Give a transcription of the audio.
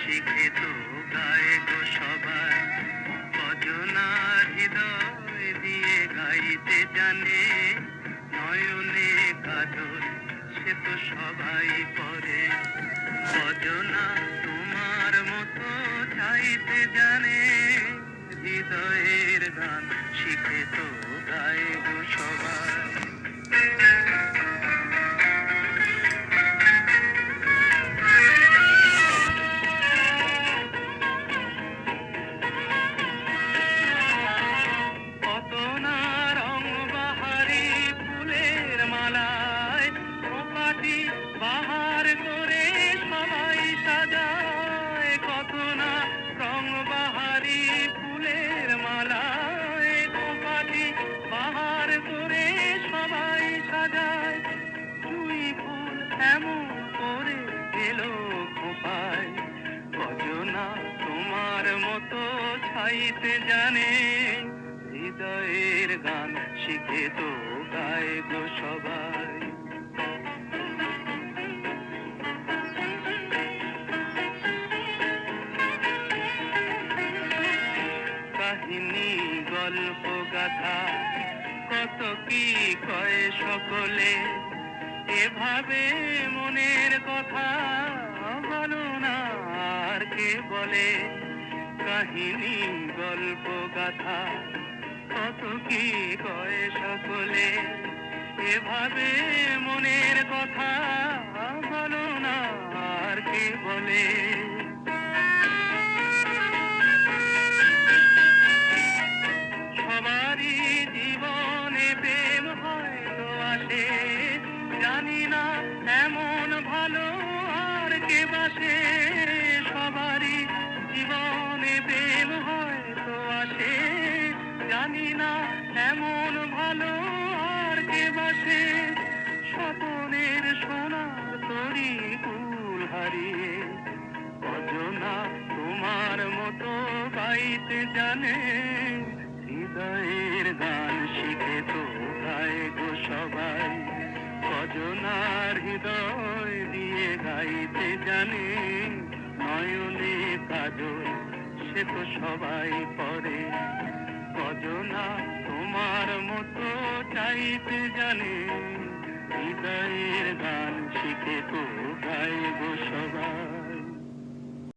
শিখে তো গায়ে গো সবাই, কজনার হৃদয় দিয়ে গাইতে জানে, নয়নে কাজল সে তো সবাই করে, কজনা তোমার মতো চাইতে জানে, হৃদয়ের গান শিখে তো গায়ে গো সবাই। কত না রং বাহারি ফুলের মালায় খোপাটি বাহার করে সবাই সাজায়, কত না রং বাহারি ফুলের মালায় খোপাটি বাহার করে সবাই সাজায়, জুঁই ফুল এমন করে এলো খোপায়, কজনা তোমার মতো ছাইতে জানে, হৃদয়ের গান শিখে তো গায়ে গো সবাই। কাহিনী গল্প গাথা কত কি কয় সকলে, এভাবে মনের কথা বলো না আর কে বলে, কাহিনী গল্প গাথা কত কি কয় সকলে, এভাবে মনের কথা বলো না আর কে বলে। সবারই জীবনে প্রেম হয়তো আসে, জানি না এমন ভালো আর কে বাসে, সবারই জীবনে প্রেম হয়তো আসে, জানি না এমন ভালো আর কে বাসে, স্বপনের সোনার তরি ফুল হারিয়ে, কজনা তোমার মতো গাইতে জানে, হৃদয়ের গান শিখে তো গায়ে গো সবাই, কজনার হৃদয় দিয়ে গাইতে জানে, নয়নে কাজল সে তো সবাই করে, কজনা তোমার মতো চাইতে জানে, হৃদয়ের গান শিখে তো গায়ে গো সবাই।